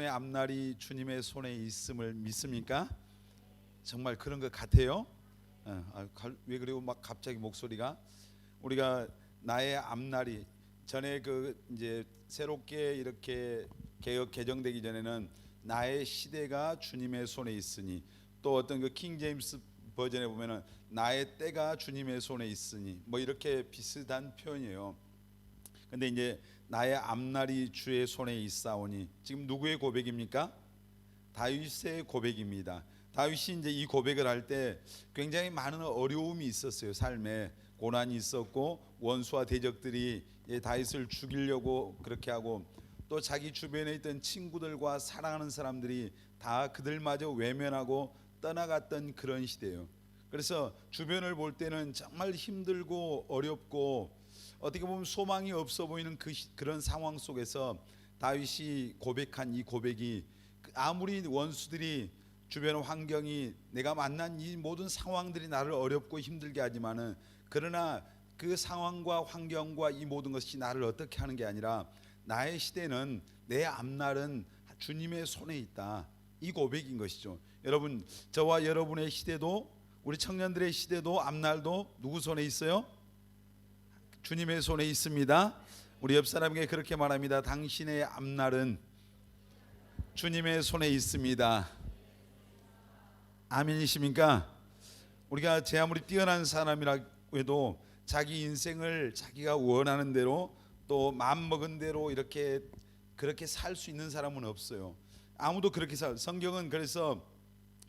여러분의 앞날이 주님의 손에 있음을 믿습니까? 정말 그런 것 같아요. 왜 그리고 막 갑자기 목소리가 우리가 나의 앞날이 전에 그 이제 새롭게 이렇게 개혁 개정되기 전에는 나의 시대가 주님의 손에 있으니, 또 어떤 그 킹 제임스 버전에 보면은 나의 때가 주님의 손에 있으니, 뭐 이렇게 비슷한 표현이에요. 근데 이제 나의 앞날이 주의 손에 있사오니, 지금 누구의 고백입니까? 다윗의 고백입니다. 다윗이 이제 이 고백을 할 때 굉장히 많은 어려움이 있었어요. 삶에 고난이 있었고, 원수와 대적들이 다윗을 죽이려고 그렇게 하고, 또 자기 주변에 있던 친구들과 사랑하는 사람들이 다 그들마저 외면하고 떠나갔던 그런 시대예요. 그래서 주변을 볼 때는 정말 힘들고 어렵고 어떻게 보면 소망이 없어 보이는 그런 상황 속에서 다윗이 고백한 이 고백이, 아무리 원수들이 주변 환경이 내가 만난 이 모든 상황들이 나를 어렵고 힘들게 하지만은, 그러나 그 상황과 환경과 이 모든 것이 나를 어떻게 하는 게 아니라 나의 시대는, 내 앞날은 주님의 손에 있다, 이 고백인 것이죠. 여러분, 저와 여러분의 시대도, 우리 청년들의 시대도 앞날도 누구 손에 있어요? 주님의 손에 있습니다. 우리 옆 사람에게 그렇게 말합니다. 당신의 앞날은 주님의 손에 있습니다. 아멘이십니까? 우리가 제 아무리 뛰어난 사람이라고 해도 자기 인생을 자기가 원하는 대로, 또 마음먹은 대로 이렇게 그렇게 살 수 있는 사람은 없어요. 아무도 그렇게 성경은 그래서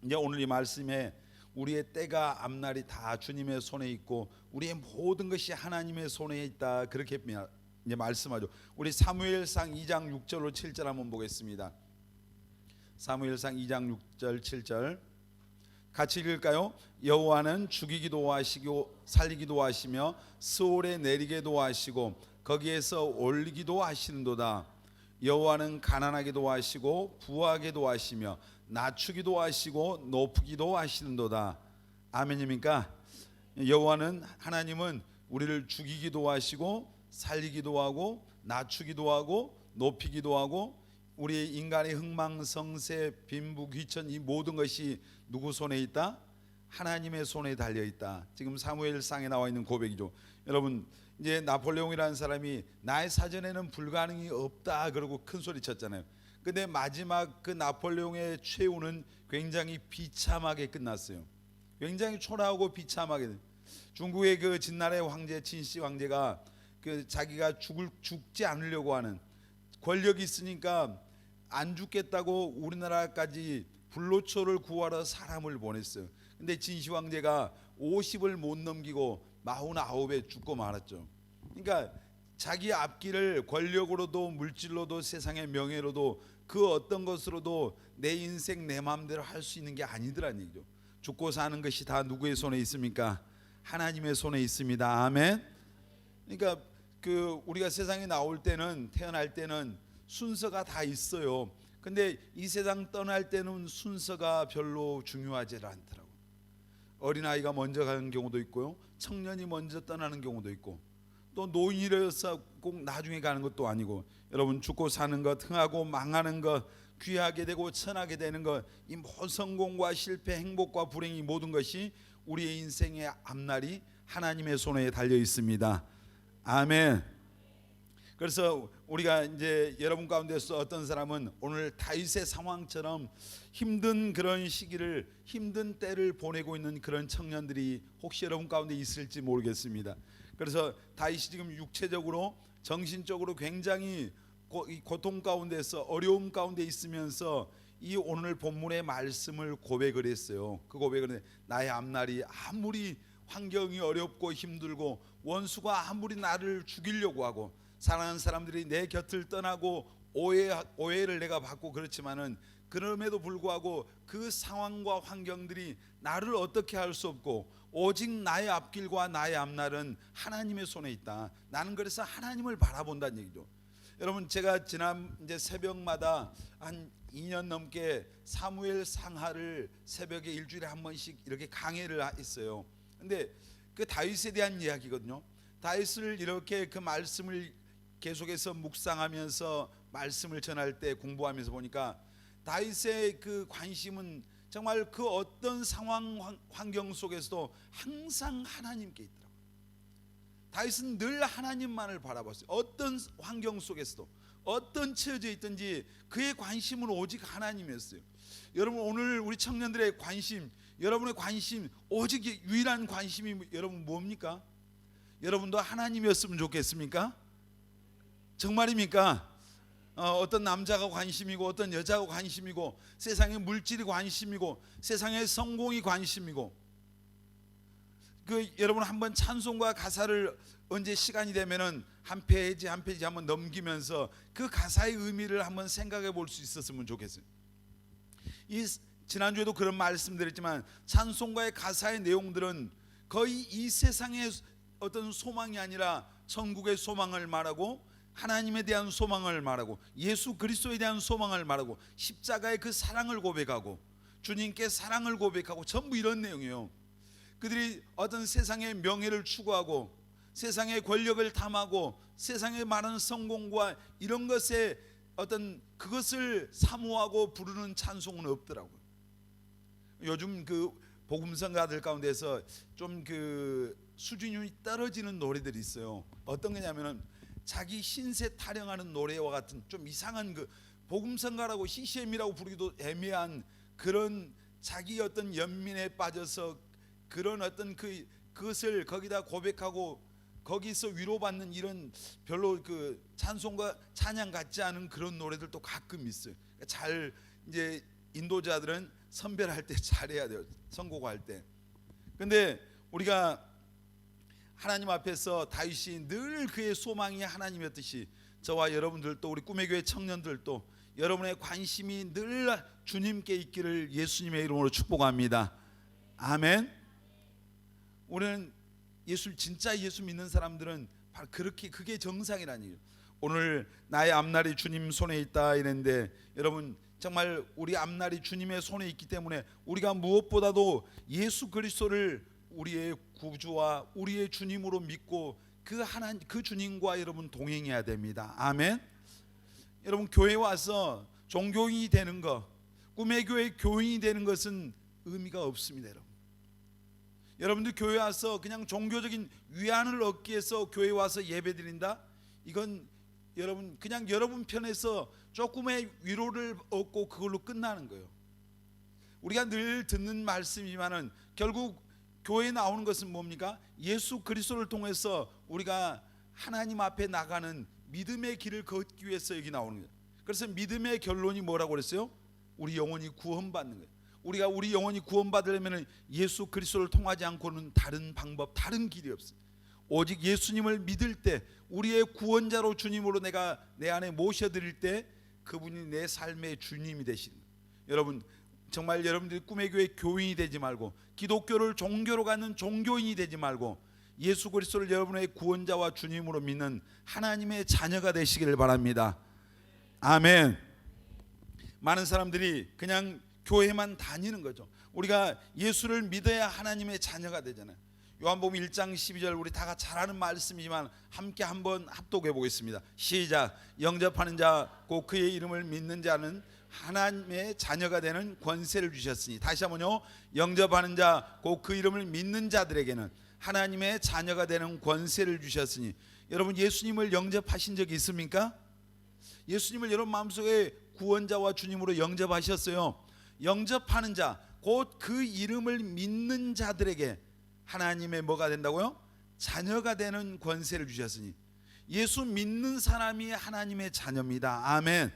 이제 오늘 이 말씀에 우리의 때가 앞날이 다 주님의 손에 있고 우리의 모든 것이 하나님의 손에 있다, 그렇게 이제 말씀하죠. 우리 사무엘상 2장 6절로 7절 한번 보겠습니다. 사무엘상 2장 6절 7절 같이 읽을까요? 여호와는 죽이기도 하시고 살리기도 하시며 스올에 내리게도 하시고 거기에서 올리기도 하시는도다. 여호와는 가난하게도 하시고 부하게도 하시며 낮추기도 하시고 높이기도 하시는도다. 아멘입니까? 여호와는, 하나님은 우리를 죽이기도 하시고 살리기도 하고 낮추기도 하고 높이기도 하고, 우리 인간의 흥망성쇠 빈부귀천 이 모든 것이 누구 손에 있다? 하나님의 손에 달려 있다. 지금 사무엘상에 나와 있는 고백이죠. 여러분, 이제 나폴레옹이라는 사람이 나의 사전에는 불가능이 없다 그러고 큰 소리 쳤잖아요. 근데 마지막 그 나폴레옹의 최후는 굉장히 비참하게 끝났어요. 굉장히 초라하고 비참하게. 중국의 그 진나라의 황제 진시 황제가 그 자기가 죽지 않으려고 하는, 권력이 있으니까 안 죽겠다고 우리나라까지 불로초를 구하러 사람을 보냈어요. 근데 진시 황제가 50을 못 넘기고 49에 죽고 말았죠. 그러니까 자기 앞길을 권력으로도 물질로도 세상의 명예로도 그 어떤 것으로도 내 인생 내 마음대로 할 수 있는 게 아니더란 얘기죠. 죽고 사는 것이 다 누구의 손에 있습니까? 하나님의 손에 있습니다. 아멘. 그러니까 그 우리가 세상에 나올 때는, 태어날 때는 순서가 다 있어요. 근데 이 세상 떠날 때는 순서가 별로 중요하지 않더라고요. 어린아이가 먼저 가는 경우도 있고요, 청년이 먼저 떠나는 경우도 있고, 또 노인이라서 꼭 나중에 가는 것도 아니고, 여러분, 죽고 사는 것, 흥하고 망하는 것, 귀하게 되고 천하게 되는 것, 이 모든 성공과 실패, 행복과 불행이 모든 것이 우리의 인생의 앞날이 하나님의 손에 달려 있습니다. 아멘. 그래서 우리가 이제 여러분 가운데서 어떤 사람은 오늘 다윗의 상황처럼 힘든 그런 시기를, 힘든 때를 보내고 있는 그런 청년들이 혹시 여러분 가운데 있을지 모르겠습니다. 그래서 다윗이 지금 육체적으로 정신적으로 굉장히 고통 가운데서, 어려움 가운데 있으면서 이 오늘 본문의 말씀을 고백을 했어요. 그 고백은, 나의 앞날이 아무리 환경이 어렵고 힘들고 원수가 아무리 나를 죽이려고 하고 사랑하는 사람들이 내 곁을 떠나고 오해를 내가 받고, 그렇지만은 그럼에도 불구하고 그 상황과 환경들이 나를 어떻게 할 수 없고, 오직 나의 앞길과 나의 앞날은 하나님의 손에 있다. 나는 그래서 하나님을 바라본다는 얘기죠. 여러분, 제가 지난 이제 새벽마다 한 2년 넘게 사무엘 상하를 새벽에 일주일에 한 번씩 이렇게 강해를 했어요. 근데 그 다윗에 대한 이야기거든요. 다윗을 이렇게 그 말씀을 계속해서 묵상하면서 말씀을 전할 때 공부하면서 보니까 다윗의 그 관심은 정말 그 어떤 상황 환경 속에서도 항상 하나님께 있더라고요. 다윗은 늘 하나님만을 바라봤어요. 어떤 환경 속에서도 어떤 처져 있든지 그의 관심은 오직 하나님이었어요. 여러분 오늘 우리 청년들의 관심, 여러분의 관심, 오직 유일한 관심이 여러분 뭡니까? 여러분도 하나님이었으면 좋겠습니까? 정말입니까? 어떤 남자가 관심이고 어떤 여자가 관심이고 세상의 물질이 관심이고 세상의 성공이 관심이고 여러분 한번 찬송과 가사를 언제 시간이 되면은 한 페이지 한 페이지 한번 넘기면서 그 가사의 의미를 한번 생각해 볼 수 있었으면 좋겠어요. 지난주에도 그런 말씀드렸지만 찬송가의 가사의 내용들은 거의 이 세상의 어떤 소망이 아니라 천국의 소망을 말하고 하나님에 대한 소망을 말하고 예수 그리스도에 대한 소망을 말하고 십자가의 그 사랑을 고백하고 주님께 사랑을 고백하고 전부 이런 내용이에요. 그들이 어떤 세상의 명예를 추구하고 세상의 권력을 탐하고 세상의 많은 성공과 이런 것에 어떤 그것을 사모하고 부르는 찬송은 없더라고요. 요즘 그 복음성가들 가운데서 좀 그 수준이 떨어지는 노래들이 있어요. 어떤 거냐면은 자기 신세 타령하는 노래와 같은 좀 이상한 그 복음성가라고 CCM이라고 부르기도 애매한 그런 자기 어떤 연민에 빠져서 그런 어떤 그것을 거기다 고백하고 거기서 위로받는 이런 별로 그 찬송과 찬양 같지 않은 그런 노래들도 가끔 있어요. 잘 이제 인도자들은 선별할 때 잘해야 돼요. 선곡할 때. 근데 우리가 하나님 앞에서 다윗이 늘 그의 소망이 하나님이었듯이 저와 여러분들도 우리 꿈의 교회 청년들도 여러분의 관심이 늘 주님께 있기를 예수님의 이름으로 축복합니다. 아멘. 우리는 진짜 예수 믿는 사람들은 바로 그렇게 그게 정상이라니. 오늘 나의 앞날이 주님 손에 있다 이랬는데 여러분 정말 우리 앞날이 주님의 손에 있기 때문에 우리가 무엇보다도 예수 그리스도를 우리의 구주와 우리의 주님으로 믿고 그 주님과 여러분 동행해야 됩니다. 아멘. 여러분 교회 와서 종교인이 되는 것, 꿈의 교회 교인이 되는 것은 의미가 없습니다. 여러분들 교회 와서 그냥 종교적인 위안을 얻기 위해서 교회 와서 예배드린다? 이건 여러분 그냥 여러분 편에서 조금의 위로를 얻고 그걸로 끝나는 거예요. 우리가 늘 듣는 말씀이지만은 결국 교회에 나오는 것은 뭡니까? 예수 그리스도를 통해서 우리가 하나님 앞에 나가는 믿음의 길을 걷기 위해서 여기 나오는 거예요. 그래서 믿음의 결론이 뭐라고 그랬어요? 우리 영혼이 구원받는 거예요. 우리가 우리 영혼이 구원받으려면 예수 그리스도를 통하지 않고는 다른 방법, 다른 길이 없어요. 오직 예수님을 믿을 때 우리의 구원자로 주님으로 내가 내 안에 모셔드릴 때 그분이 내 삶의 주님이 되시는 거예요. 여러분 정말 여러분들이 꿈의 교회 교인이 되지 말고 기독교를 종교로 갖는 종교인이 되지 말고 예수 그리스도를 여러분의 구원자와 주님으로 믿는 하나님의 자녀가 되시기를 바랍니다. 아멘. 많은 사람들이 그냥 교회만 다니는 거죠. 우리가 예수를 믿어야 하나님의 자녀가 되잖아요. 요한복음 1장 12절 우리 다 잘 아는 말씀이지만 함께 한번 합독해 보겠습니다. 시작. 영접하는 자 곧 그의 이름을 믿는 자는 하나님의 자녀가 되는 권세를 주셨으니. 다시 한번요. 영접하는 자 곧 그 이름을 믿는 자들에게는 하나님의 자녀가 되는 권세를 주셨으니. 여러분 예수님을 영접하신 적이 있습니까? 예수님을 여러분 마음속에 구원자와 주님으로 영접하셨어요. 영접하는 자 곧 그 이름을 믿는 자들에게 하나님의 뭐가 된다고요? 자녀가 되는 권세를 주셨으니. 예수 믿는 사람이 하나님의 자녀입니다. 아멘.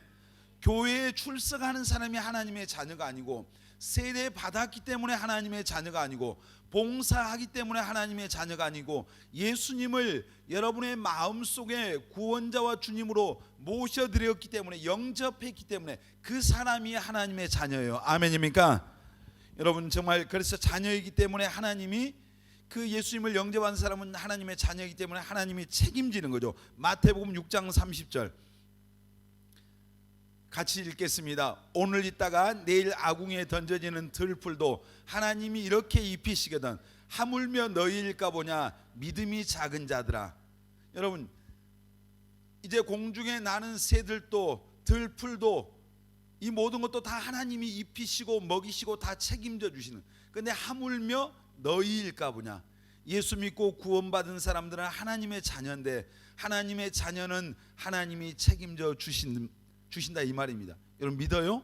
교회에 출석하는 사람이 하나님의 자녀가 아니고 세례 받았기 때문에 하나님의 자녀가 아니고 봉사하기 때문에 하나님의 자녀가 아니고 예수님을 여러분의 마음속에 구원자와 주님으로 모셔드렸기 때문에 영접했기 때문에 그 사람이 하나님의 자녀예요. 아멘입니까? 여러분 정말 그래서 자녀이기 때문에 하나님이 그 예수님을 영접한 사람은 하나님의 자녀이기 때문에 하나님이 책임지는 거죠. 마태복음 6장 30절 같이 읽겠습니다. 오늘 있다가 내일 아궁이에 던져지는 들풀도 하나님이 이렇게 입히시거든 하물며 너희일까 보냐 믿음이 작은 자들아. 여러분 이제 공중에 나는 새들도 들풀도 이 모든 것도 다 하나님이 입히시고 먹이시고 다 책임져 주시는. 근데 하물며 너희일까 보냐. 예수 믿고 구원받은 사람들은 하나님의 자녀인데 하나님의 자녀는 하나님이 책임져 주신다 이 말입니다. 여러분 믿어요?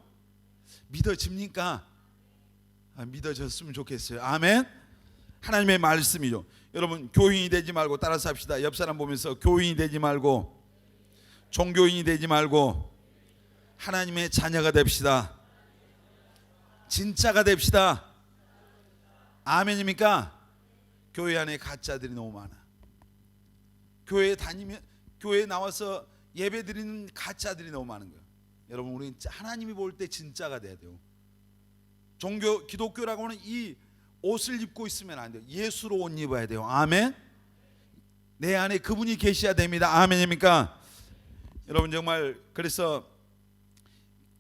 믿어집니까? 믿어졌으면 좋겠어요. 아멘. 하나님의 말씀이죠. 여러분 교인이 되지 말고 따라서 합시다. 옆 사람 보면서 교인이 되지 말고 종교인이 되지 말고 하나님의 자녀가 됩시다. 진짜가 됩시다. 아멘입니까? 교회 안에 가짜들이 너무 많아. 교회 다니면 교회에 나와서 예배 드리는 가짜들이 너무 많은 거예요. 여러분 우리 하나님이 볼 때 진짜가 돼야 돼요. 종교 기독교라고 하는 이 옷을 입고 있으면 안 돼요. 예수로 옷 입어야 돼요. 아멘. 내 안에 그분이 계셔야 됩니다. 아멘입니까? 여러분 정말 그래서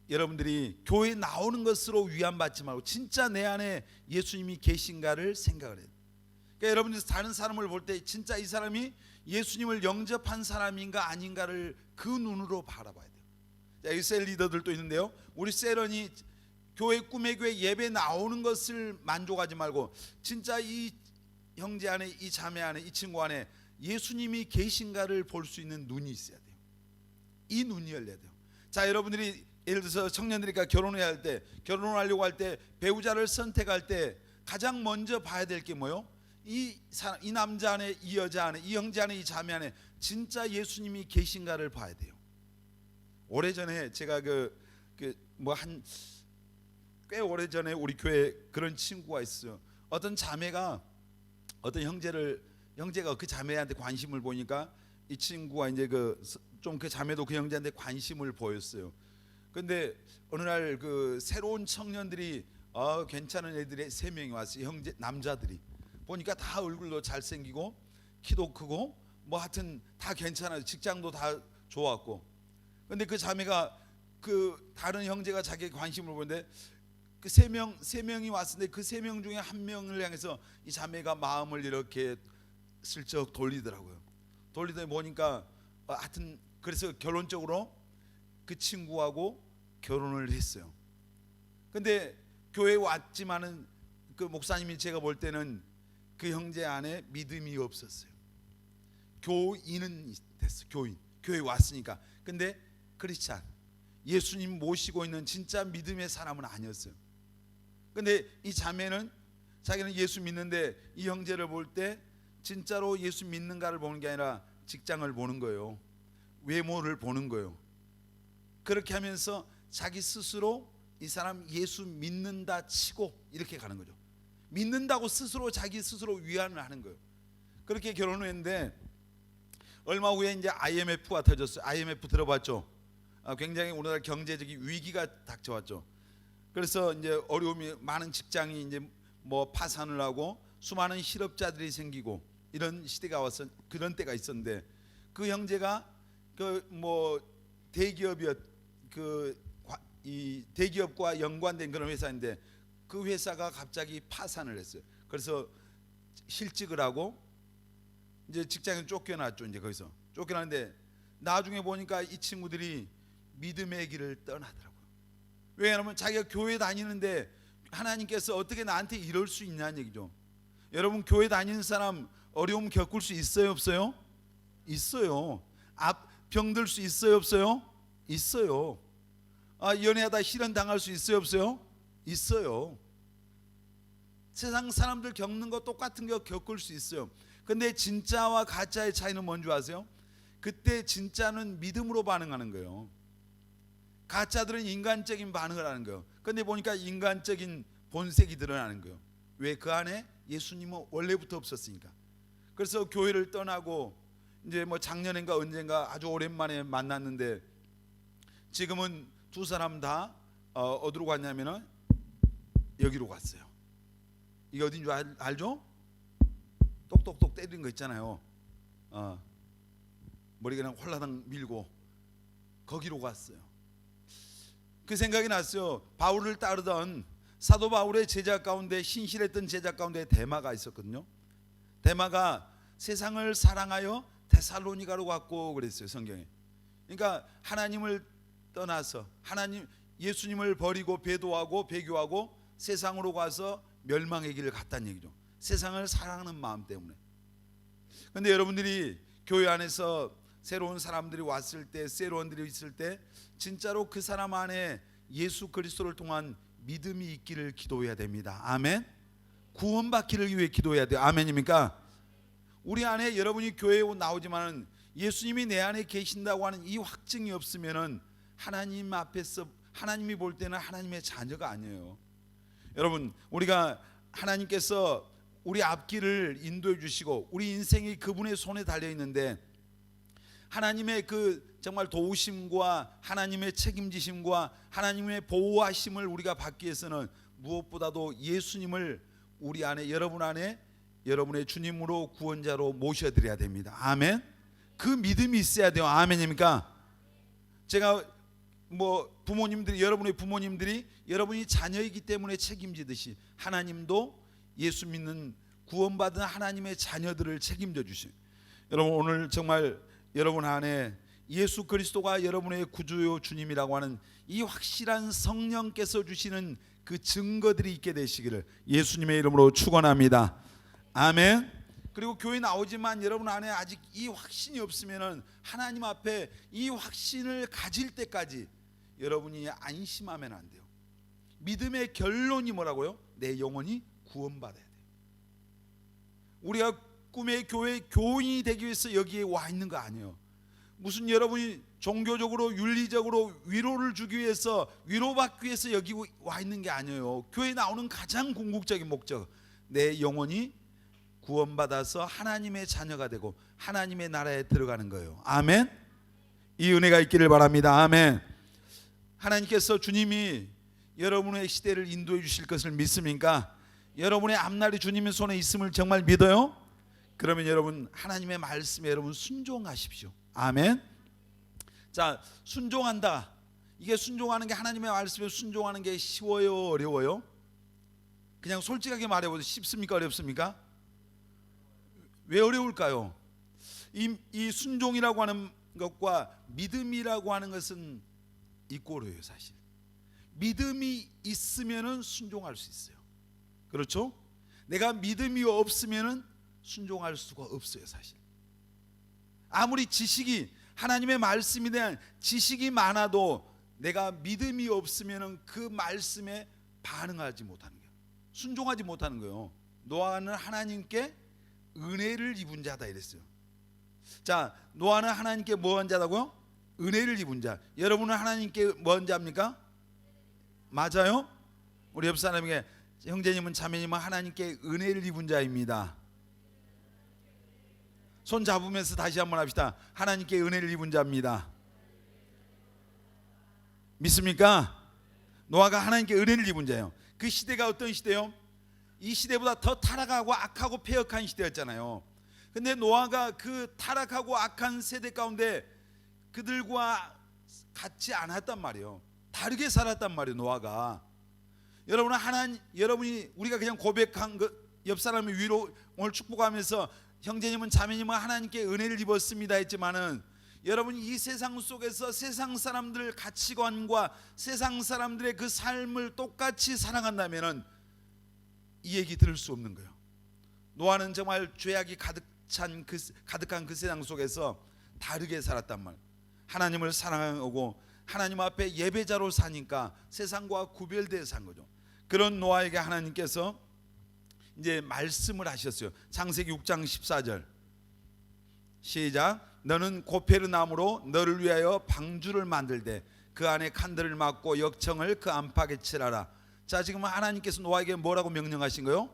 여러분들이 교회 나오는 것으로 위안 받지 말고 진짜 내 안에 예수님이 계신가를 생각을 해요. 그러니까 여러분들이 다른 사람을 볼 때 진짜 이 사람이 예수님을 영접한 사람인가 아닌가를 그 눈으로 바라봐야 돼요. 자, 이 셀 리더들도 있는데요. 우리 셀런이 교회 꿈의 교회 예배 나오는 것을 만족하지 말고 진짜 이 형제 안에 이 자매 안에 이 친구 안에 예수님이 계신가를 볼 수 있는 눈이 있어야 돼요. 이 눈이 열려야 돼요. 자, 여러분들이 예를 들어서 청년들이니까 결혼해야 할 때 결혼하려고 할 때 배우자를 선택할 때 가장 먼저 봐야 될 게 뭐요? 이 남자 안에 이 여자 안에 이 형제 안에 이 자매 안에 진짜 예수님이 계신가를 봐야 돼요. 오래전에 제가 꽤 오래전에 우리 교회에 그런 친구가 있어요. 어떤 자매가 어떤 형제가 그 자매한테 관심을 보니까 이 친구가 이제 그 자매도 그 형제한테 관심을 보였어요. 근데 어느 날 그 새로운 청년들이 괜찮은 애들이 3명이 왔어요. 형제 남자들이 보니까 다 얼굴도 잘생기고 키도 크고 뭐 하여튼 다 괜찮아요. 직장도 다 좋았고. 근데 그 자매가 그 다른 형제가 자기 관심을 보는데 그 세 명이 왔는데 그 3명 중에 한 명을 향해서 이 자매가 마음을 이렇게 슬쩍 돌리더라고요. 돌리더니 보니까 하여튼 그래서 결론적으로 그 친구하고 결혼을 했어요. 근데 교회에 왔지만은 그 목사님이 제가 볼 때는 그 형제 안에 믿음이 없었어요. 교인은 됐어. 교회에 왔으니까. 근데 크리스찬 예수님 모시고 있는 진짜 믿음의 사람은 아니었어요. 근데 이 자매는 자기는 예수 믿는데 이 형제를 볼 때 진짜로 예수 믿는가를 보는 게 아니라 직장을 보는 거예요. 외모를 보는 거예요. 그렇게 하면서 자기 스스로 이 사람 예수 믿는다 치고 이렇게 가는 거죠. 믿는다고 자기 스스로 위안을 하는 거예요. 그렇게 결혼을 했는데 얼마 후에 이제 IMF가 터졌어요. IMF 들어봤죠? 굉장히 우리나라 경제적인 위기가 닥쳐왔죠. 그래서 이제 어려움이 많은 직장이 이제 뭐 파산을 하고 수많은 실업자들이 생기고 이런 시대가 와서 그런 때가 있었는데 그 형제가 그 뭐 이 대기업과 연관된 그런 회사인데 그 회사가 갑자기 파산을 했어요. 그래서 실직을 하고 이제 직장에 쫓겨났죠. 이제 거기서 쫓겨났는데 나중에 보니까 이 친구들이 믿음의 길을 떠나더라고요. 왜냐하면 자기가 교회 다니는데 하나님께서 어떻게 나한테 이럴 수 있냐는 얘기죠. 여러분 교회 다니는 사람 어려움 겪을 수 있어요 없어요? 있어요. 병들 수 있어요 없어요? 있어요. 연애하다 실현 당할 수 있어요 없어요? 있어요. 세상 사람들 겪는 거 똑같은 거 겪을 수 있어요. 근데 진짜와 가짜의 차이는 뭔지 아세요? 그때 진짜는 믿음으로 반응하는 거예요. 가짜들은 인간적인 반응을 하는 거예요. 근데 보니까 인간적인 본색이 드러나는 거예요. 왜? 그 안에 예수님은 원래부터 없었으니까. 그래서 교회를 떠나고 이제 뭐 작년인가 언젠가 아주 오랜만에 만났는데 지금은 두 사람 다 어디로 갔냐면은 여기로 갔어요. 이게 어딘 줄 알죠? 똑똑똑 때리는 거 있잖아요. 머리 그냥 홀라당 밀고 거기로 갔어요. 그 생각이 났어요. 바울을 따르던 사도 바울의 제자 가운데 신실했던 제자 가운데 데마가 있었거든요. 데마가 세상을 사랑하여 데살로니가로 갔고 그랬어요. 성경에. 그러니까 하나님을 떠나서 하나님 예수님을 버리고 배도하고 배교하고 세상으로 가서 멸망의 길을 갔다는 얘기죠. 세상을 사랑하는 마음 때문에. 그런데 여러분들이 교회 안에서 새로운 사람들이 왔을 때, 새로운들이 있을 때 진짜로 그 사람 안에 예수 그리스도를 통한 믿음이 있기를 기도해야 됩니다. 아멘. 구원받기를 위해 기도해야 돼요. 아멘입니까? 우리 안에 여러분이 교회에 나오지만 예수님이 내 안에 계신다고 하는 이 확증이 없으면은 하나님 앞에서 하나님이 볼 때는 하나님의 자녀가 아니에요. 여러분, 우리가 하나님께서 우리 앞길을 인도해 주시고 우리 인생이 그분의 손에 달려 있는데 하나님의 그 정말 도우심과 하나님의 책임지심과 하나님의 보호하심을 우리가 받기 위해서는 무엇보다도 예수님을 우리 안에, 여러분 안에 여러분의 주님으로 구원자로 모셔드려야 됩니다. 아멘. 그 믿음이 있어야 돼요. 아멘입니까? 제가 부모님들이, 여러분의 부모님들이 여러분이 자녀이기 때문에 책임지듯이 하나님도 예수 믿는 구원받은 하나님의 자녀들을 책임져 주시요. 여러분, 오늘 정말 여러분 안에 예수 그리스도가 여러분의 구주요 주님이라고 하는 이 확실한 성령께서 주시는 그 증거들이 있게 되시기를 예수님의 이름으로 축원합니다. 아멘. 그리고 교회 나오지만 여러분 안에 아직 이 확신이 없으면은 하나님 앞에 이 확신을 가질 때까지 여러분이 안심하면 안 돼요. 믿음의 결론이 뭐라고요? 내 영혼이 구원받아야 돼요. 우리가 꿈의 교회 교인이 되기 위해서 여기에 와 있는 거 아니에요. 무슨 여러분이 종교적으로 윤리적으로 위로를 주기 위해서, 위로받기 위해서 여기 와 있는 게 아니에요. 교회에 나오는 가장 궁극적인 목적, 내 영혼이 구원받아서 하나님의 자녀가 되고 하나님의 나라에 들어가는 거예요. 아멘. 이 은혜가 있기를 바랍니다. 아멘. 하나님께서 주님이 여러분의 시대를 인도해 주실 것을 믿습니까? 여러분의 앞날이 주님의 손에 있음을 정말 믿어요? 그러면 여러분 하나님의 말씀에 여러분 순종하십시오. 아멘. 자, 순종한다. 이게 순종하는 게, 하나님의 말씀에 순종하는 게 쉬워요, 어려워요? 그냥 솔직하게 말해보세요. 쉽습니까, 어렵습니까? 왜 어려울까요? 이 순종이라고 하는 것과 믿음이라고 하는 것은 이꼬르예요. 사실 믿음이 있으면은 순종할 수 있어요. 그렇죠? 내가 믿음이 없으면은 순종할 수가 없어요. 사실 아무리 지식이, 하나님의 말씀에 대한 지식이 많아도 내가 믿음이 없으면은 그 말씀에 반응하지 못하는 거예요. 순종하지 못하는 거예요. 노아는 하나님께 은혜를 입은 자다 이랬어요. 자, 노아는 하나님께 뭐한 자다고요? 은혜를 입은 자. 여러분은 하나님께 뭐한 자입니까? 맞아요? 우리 옆 사람에게, 형제님은 자매님은 하나님께 은혜를 입은 자입니다. 손 잡으면서 다시 한번 합시다. 하나님께 은혜를 입은 자입니다. 믿습니까? 노아가 하나님께 은혜를 입은 자예요. 그 시대가 어떤 시대요? 이 시대보다 더 타락하고 악하고 패역한 시대였잖아요. 근데 노아가 그 타락하고 악한 세대 가운데 그들과 같지 않았단 말이에요. 다르게 살았단 말이에요. 노아가. 여러분이 우리가 그냥 고백한 것, 옆 사람의 위로 오늘 축복하면서 형제님은 자매님은 하나님께 은혜를 입었습니다 했지만은, 여러분이 이 세상 속에서 세상 사람들 가치관과 세상 사람들의 그 삶을 똑같이 살아간다면은 이 얘기 들을 수 없는 거예요. 노아는 정말 죄악이 가득한 그 세상 속에서 다르게 살았단 말이에요. 하나님을 사랑하고 하나님 앞에 예배자로 사니까 세상과 구별되어 산 거죠. 그런 노아에게 하나님께서 이제 말씀을 하셨어요. 창세기 6장 14절 시작. 너는 고페르 나무로 너를 위하여 방주를 만들되 그 안에 칸들을 막고 역청을 그 안팎에 칠하라. 자, 지금 하나님께서 노아에게 뭐라고 명령하신 거예요?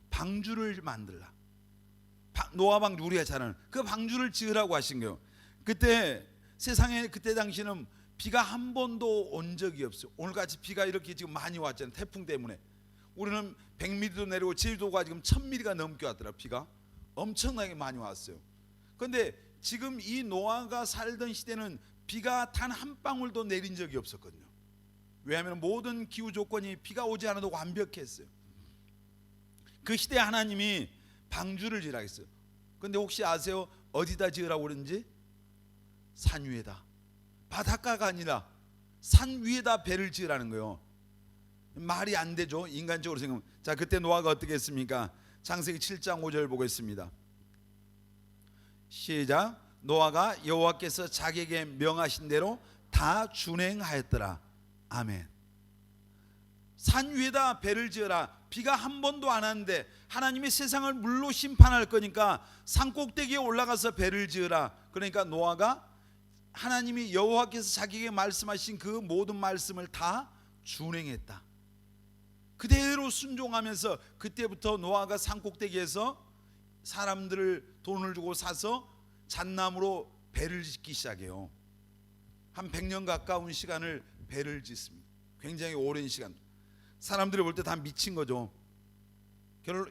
방주를 만들라. 노아 방주, 우리가 잘 아는 그 방주를 지으라고 하신 거예요. 그때 세상에, 그때 당시는 비가 한 번도 온 적이 없어요. 오늘같이 비가 이렇게 지금 많이 왔잖아요. 태풍 때문에. 우리는 100mm도 내리고 제주도가 지금 1000mm가 넘게 왔더라. 비가 엄청나게 많이 왔어요. 그런데 지금 이 노아가 살던 시대는 비가 단 한 방울도 내린 적이 없었거든요. 왜냐하면 모든 기후 조건이 비가 오지 않아도 완벽했어요. 그 시대에 하나님이 방주를 지으라 했어요. 그런데 혹시 아세요? 어디다 지으라고 그러는지? 산 위에다. 바닷가가 아니라 산 위에다 배를 지으라는 거예요. 말이 안 되죠, 인간적으로 생각하면. 자, 그때 노아가 어떻게 했습니까? 창세기 7장 5절 보겠습니다. 시작. 노아가 여호와께서 자기에게 명하신 대로 다 준행하였더라. 아멘. 산 위에다 배를 지어라. 비가 한 번도 안 왔는데 하나님이 세상을 물로 심판할 거니까 산 꼭대기에 올라가서 배를 지으라. 그러니까 노아가 하나님이 여호와께서 자기에게 말씀하신 그 모든 말씀을 다 준행했다. 그대로 순종하면서 그때부터 노아가 산 꼭대기에서 사람들을 돈을 주고 사서 잣나무로 배를 짓기 시작해요. 한 100년 가까운 시간을 배를 짓습니다. 굉장히 오랜 시간. 사람들이 볼 때 다 미친 거죠.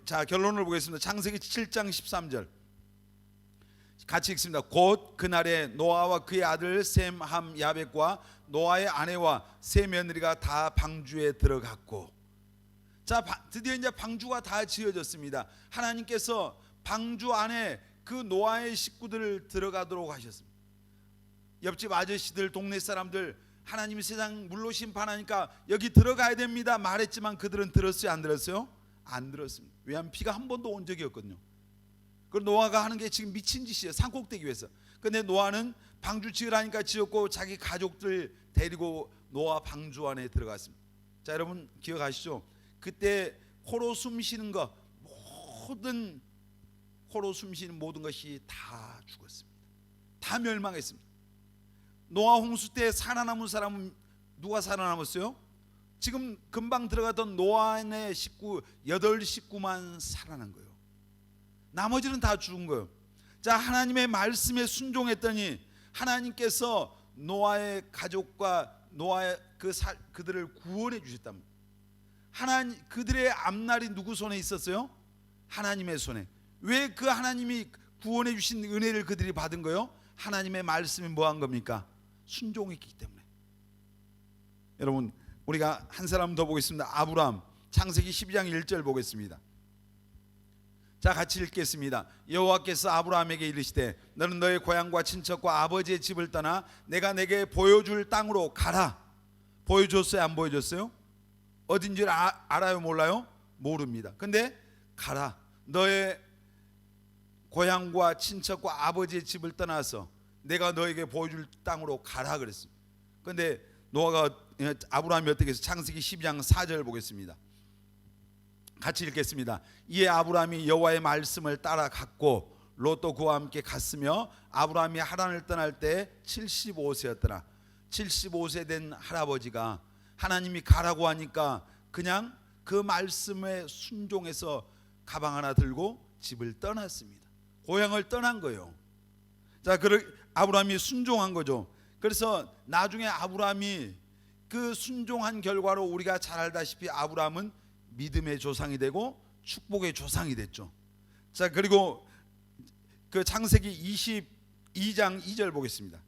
자, 결론을 보겠습니다. 창세기 7장 13절 같이 읽습니다. 곧 그날에 노아와 그의 아들 셈, 함, 야벳과 노아의 아내와 세 며느리가 다 방주에 들어갔고. 자, 드디어 이제 방주가 다 지어졌습니다. 하나님께서 방주 안에 그 노아의 식구들을 들어가도록 하셨습니다. 옆집 아저씨들, 동네 사람들, 하나님이 세상 물로 심판하니까 여기 들어가야 됩니다 말했지만 그들은 들었어요, 안 들었어요? 안 들었습니다. 왜냐하면 비가 한 번도 온 적이 없거든요. 그 노아가 하는 게 지금 미친 짓이에요. 산꼭대기 위해서. 근데 노아는 방주 지으라니까 지었고 자기 가족들 데리고 노아 방주 안에 들어갔습니다. 자, 여러분 기억하시죠? 그때 코로 숨 쉬는 것, 모든 코로 숨 쉬는 모든 것이 다 죽었습니다. 다 멸망했습니다. 노아 홍수 때 살아남은 사람은 누가 살아남았어요? 지금 금방 들어갔던 노아의 식구 8식구만 살아난 거예요. 나머지는 다 죽은 거예요. 자, 하나님의 말씀에 순종했더니 하나님께서 노아의 가족과 노아의 그들을 구원해 주셨답니다. 하나님, 그들의 앞날이 누구 손에 있었어요? 하나님의 손에. 왜 그 하나님이 구원해 주신 은혜를 그들이 받은 거예요? 하나님의 말씀이 뭐한 겁니까? 순종했기 때문에. 여러분, 우리가 한 사람 더 보겠습니다. 아브라함. 창세기 12장 1절 보겠습니다. 자, 같이 읽겠습니다. 여호와께서 아브라함에게 이르시되 너는 너의 고향과 친척과 아버지의 집을 떠나 내가 내게 보여줄 땅으로 가라. 보여줬어요, 안 보여줬어요? 어딘지 알아요, 몰라요? 모릅니다. 근데 가라. 너의 고향과 친척과 아버지의 집을 떠나서 내가 너에게 보여줄 땅으로 가라 그랬습니다. 근데 노아가, 아브라함이 어떻게 해서 창세기 12장 4절 보겠습니다. 같이 읽겠습니다. 이에 아브라함이 여호와의 말씀을 따라갔고 롯도 그와 함께 갔으며 아브라함이 하란을 떠날 때 75세였더라. 75세 된 할아버지가 하나님이 가라고 하니까 그냥 그 말씀에 순종해서 가방 하나 들고 집을 떠났습니다. 고향을 떠난 거예요. 자, 아브라함이 순종한 거죠. 그래서 나중에 아브라함이 그 순종한 결과로 우리가 잘 알다시피 아브라함은 믿음의 조상이 되고 축복의 조상이 됐죠. 자, 그리고 그 창세기 22장 2절 보겠습니다.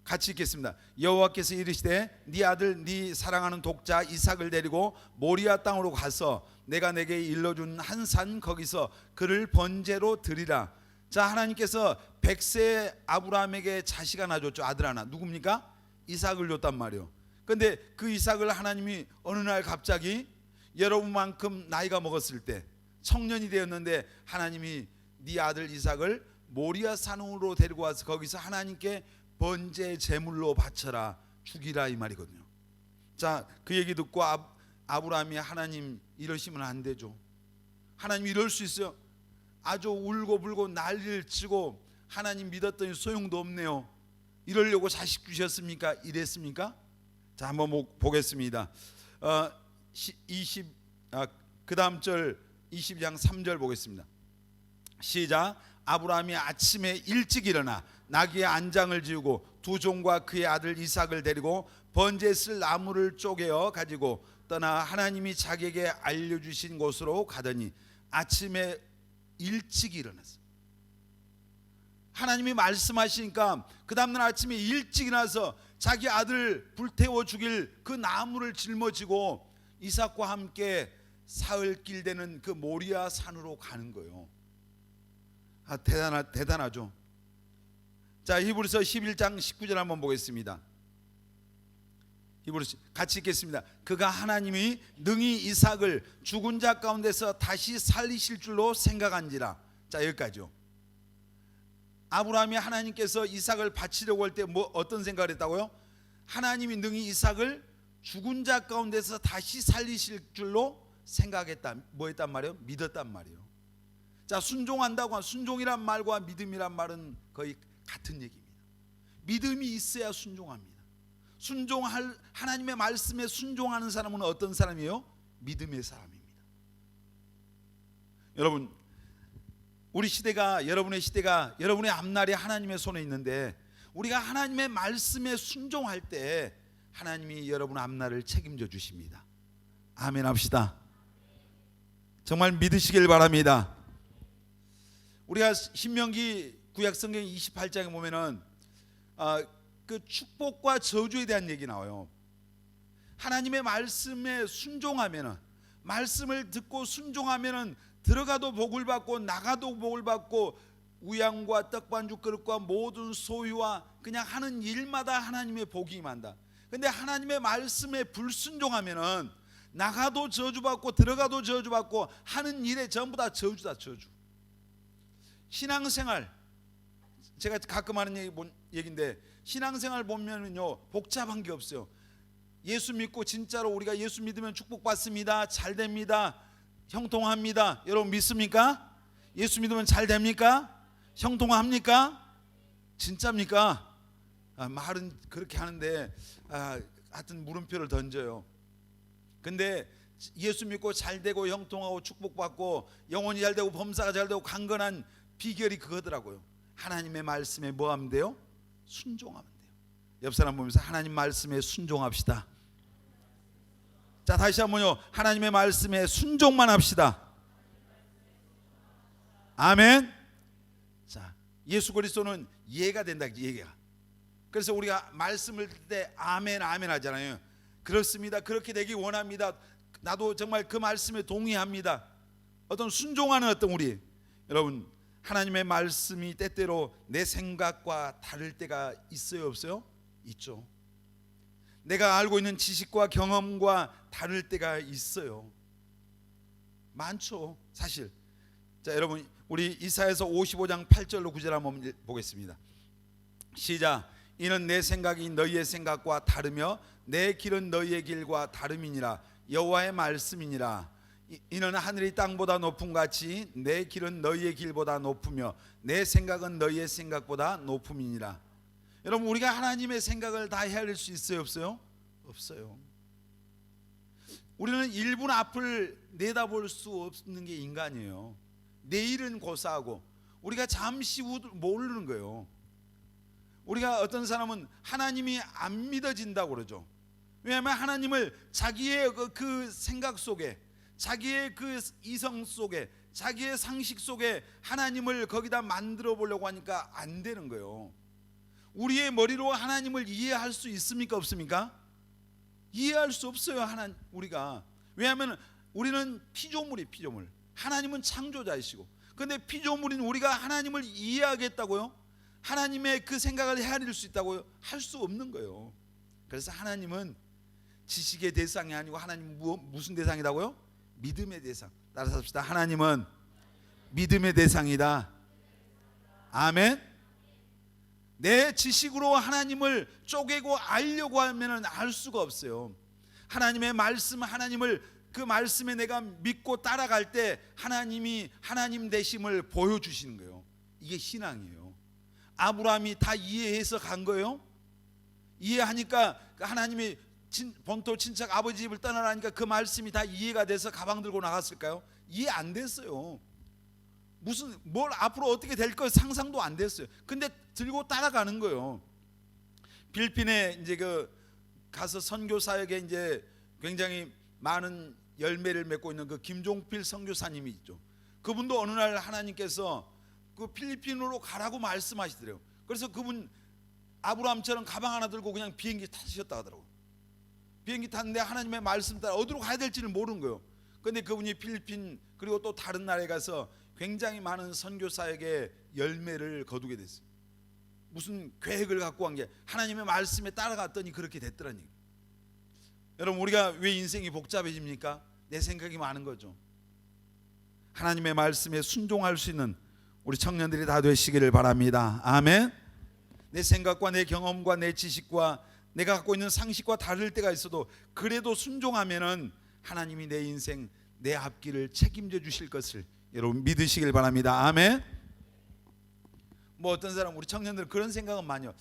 같이 읽겠습니다. 여호와께서 이르시되 네 아들 네 사랑하는 독자 이삭을 데리고 모리아 땅으로 가서 내가 내게 일러준 한 산 거기서 그를 번제로 드리라. 자, 하나님께서 100세 아브라함에게 자식 하나 줬죠. 아들 하나. 누굽니까? 이삭을 줬단 말이에요. 근데 그 이삭을 하나님이 어느 날 갑자기 여러분만큼 나이가 먹었을 때 청년이 되었는데 하나님이 네 아들 이삭을 모리아 산으로 데리고 와서 거기서 하나님께 번제 제물로 바쳐라, 죽이라 이 말이거든요. 자, 그 얘기 듣고 아브라함이 하나님 이러시면 안 되죠. 하나님 이럴 수 있어요? 아주 울고불고 난리를 치고 하나님 믿었더니 소용도 없네요. 이러려고 자식 주셨습니까? 이랬습니까? 자, 한번 보겠습니다. 그 다음 절 22장 3절 보겠습니다. 시작. 아브라함이 아침에 일찍 일어나 나귀의 안장을 지우고 두 종과 그의 아들 이삭을 데리고 번제에 쓸 나무를 쪼개어 가지고 떠나 하나님이 자기에게 알려주신 곳으로 가더니 아침에 일찍 일어났어요. 하나님이 말씀하시니까 그 다음날 아침에 일찍 일어나서 자기 아들 불태워 죽일 그 나무를 짊어지고 이삭과 함께 사흘길 되는 그 모리아 산으로 가는 거예요. 대단하죠. 자, 히브리서 11장 19절 한번 보겠습니다. 히브리서 같이 읽겠습니다. 그가 하나님이 능히 이삭을 죽은 자 가운데서 다시 살리실 줄로 생각한지라. 자, 여기까지요. 아브라함이 하나님께서 이삭을 바치려고 할 때 어떤 생각을 했다고요? 하나님이 능히 이삭을 죽은 자 가운데서 다시 살리실 줄로 생각했다. 뭐 했단 말이에요? 믿었단 말이에요. 자, 순종한다고, 순종이란 말과 믿음이란 말은 거의 같은 얘기입니다. 믿음이 있어야 순종합니다. 하나님의 말씀에 순종하는 사람은 어떤 사람이에요? 믿음의 사람입니다. 여러분, 우리 시대가, 여러분의 시대가, 여러분의 앞날이 하나님의 손에 있는데, 우리가 하나님의 말씀에 순종할 때 하나님이 여러분 앞날을 책임져 주십니다. 아멘 합시다. 정말 믿으시길 바랍니다. 우리가 신명기 구약성경 28장에 보면은 그 축복과 저주에 대한 얘기 나와요. 하나님의 말씀에 순종하면은, 말씀을 듣고 순종하면은 들어가도 복을 받고 나가도 복을 받고 우양과 떡반죽 그릇과 모든 소유와 그냥 하는 일마다 하나님의 복이 임한다. 근데 하나님의 말씀에 불순종하면은 나가도 저주받고 들어가도 저주받고 하는 일에 전부 다 저주다, 저주. 신앙생활, 제가 가끔 하는 얘기인데, 신앙생활 보면은요 복잡한 게 없어요. 예수 믿고 진짜로 우리가 예수 믿으면 축복받습니다, 잘 됩니다, 형통합니다. 여러분 믿습니까? 예수 믿으면 잘 됩니까? 형통합니까? 진짜입니까? 말은 그렇게 하는데 하여튼 물음표를 던져요. 근데 예수 믿고 잘 되고 형통하고 축복받고 영혼이 잘 되고 범사가 잘 되고 강건한 비결이 그거더라고요. 하나님의 말씀에 뭐 하면 돼요? 순종하면 돼요. 옆 사람 보면서 하나님 말씀에 순종합시다. 자, 다시 한번요. 하나님의 말씀에 순종만 합시다. 아멘. 자, 예수 그리스도는 예가 된다, 예가. 그래서 우리가 말씀을 듣을 때 아멘 아멘 하잖아요. 그렇습니다, 그렇게 되기 원합니다, 나도 정말 그 말씀에 동의합니다. 어떤 순종하는 어떤 우리, 여러분 하나님의 말씀이 때때로 내 생각과 다를 때가 있어요, 없어요? 있죠. 내가 알고 있는 지식과 경험과 다를 때가 있어요. 많죠, 사실. 자, 여러분 우리 이사야서 55장 8절로 9절 한번 보겠습니다. 시작. 이는 내 생각이 너희의 생각과 다르며 내 길은 너희의 길과 다름이니라. 여호와의 말씀이니라. 이는 하늘이 땅보다 높음 같이 내 길은 너희의 길보다 높으며 내 생각은 너희의 생각보다 높음이니라. 여러분 우리가 하나님의 생각을 다 헤아릴 수 있어요, 없어요? 없어요. 우리는 1분 앞을 내다볼 수 없는 게 인간이에요. 내일은 고사하고 우리가 잠시 후 모르는 거예요. 우리가 어떤 사람은 하나님이 안 믿어진다고 그러죠. 왜냐하면 하나님을 자기의 그 생각 속에, 자기의 그 이성 속에, 자기의 상식 속에 하나님을 거기다 만들어 보려고 하니까 안 되는 거예요. 우리의 머리로 하나님을 이해할 수 있습니까, 없습니까? 이해할 수 없어요, 우리가. 왜냐하면 우리는 피조물이 피조물. 하나님은 창조자이시고. 그런데 피조물인 우리가 하나님을 이해하겠다고요? 하나님의 그 생각을 헤아릴 수 있다고요? 할 수 없는 거예요. 그래서 하나님은 지식의 대상이 아니고 하나님은 무슨 대상이라고요? 믿음의 대상. 따라서 합시다. 하나님은 믿음의 대상이다. 아멘. 내 지식으로 하나님을 쪼개고 알려고 하면 알 수가 없어요. 하나님의 말씀, 하나님을 그 말씀에 내가 믿고 따라갈 때 하나님이 하나님 되심을 보여주시는 거예요. 이게 신앙이에요. 아브라함이 다 이해해서 간 거예요. 이해하니까 하나님이 본토 친척 아버지 집을 떠나라니까 그 말씀이 다 이해가 돼서 가방 들고 나갔을까요? 이해 안 됐어요. 뭘 앞으로 어떻게 될 거 상상도 안 됐어요. 근데 들고 따라가는 거예요. 필리핀에 이제 가서 선교 사역에 이제 굉장히 많은 열매를 맺고 있는 그 김종필 선교사님이 있죠. 그분도 어느 날 하나님께서 그 필리핀으로 가라고 말씀하시더래요. 그래서 그분 아브라함처럼 가방 하나 들고 그냥 비행기 타셨다 하더라고요. 비행기 탔는데 하나님의 말씀 따라 어디로 가야 될지는 모르는 거예요. 그런데 그분이 필리핀 그리고 또 다른 나라에 가서 굉장히 많은 선교사에게 열매를 거두게 됐어요. 무슨 계획을 갖고 한 게 하나님의 말씀에 따라갔더니 그렇게 됐더라는 얘기예요. 여러분, 우리가 왜 인생이 복잡해집니까? 내 생각이 많은 거죠. 하나님의 말씀에 순종할 수 있는 우리 청년들이 다 되시기를 바랍니다. 아멘. 내 생각과 내 경험과 내 지식과 내가 갖고 있는 상식과 다를 때가 있어도 그래도 순종하면은 하나님이 내 인생, 내 앞길을 책임져 주실 것을 여러분 믿으시길 바랍니다. 아멘. 뭐 어떤 사람, 우리 청년들 그런 생각은 많이요.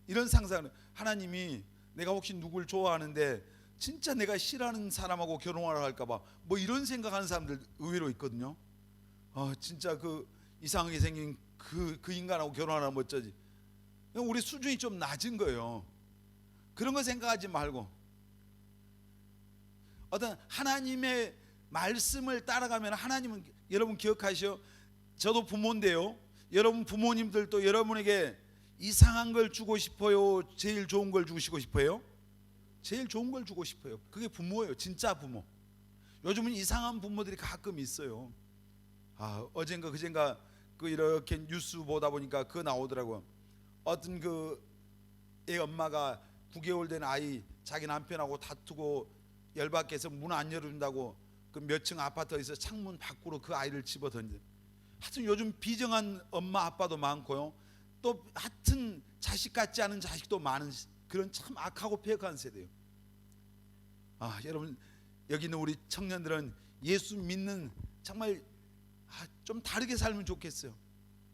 이런 상상은, 하나님이 내가 혹시 누굴 좋아하는데 진짜 내가 싫어하는 사람하고 결혼하라 할까봐 뭐 이런 생각하는 사람들 의외로 있거든요. 진짜 그 이상하게 생긴 그 인간하고 결혼하라면 어쩌지. 우리 수준이 좀 낮은 거예요. 그런 거 생각하지 말고 어떤 하나님의 말씀을 따라가면, 하나님은 여러분 기억하시오. 저도 부모인데요. 여러분 부모님들도 여러분에게 이상한 걸 주고 싶어요? 제일 좋은 걸 주시고 싶어요? 제일 좋은 걸 주고 싶어요. 그게 부모예요. 진짜 부모. 요즘은 이상한 부모들이 가끔 있어요. 어젠가 그젠가 그 이렇게 뉴스 보다 보니까 그거 나오더라고요. 어떤 그 애 엄마가 9개월 된 아이 자기 남편하고 다투고 열받게 해서 문 안 열어준다고 그 몇 층 아파트에서 창문 밖으로 그 아이를 집어 던져. 하여튼 요즘 비정한 엄마 아빠도 많고요. 또 하여튼 자식 같지 않은 자식도 많은 그런 참 악하고 폐역한 세대예요. 여러분, 여기 있는 우리 청년들은 예수 믿는 정말 좀 다르게 살면 좋겠어요.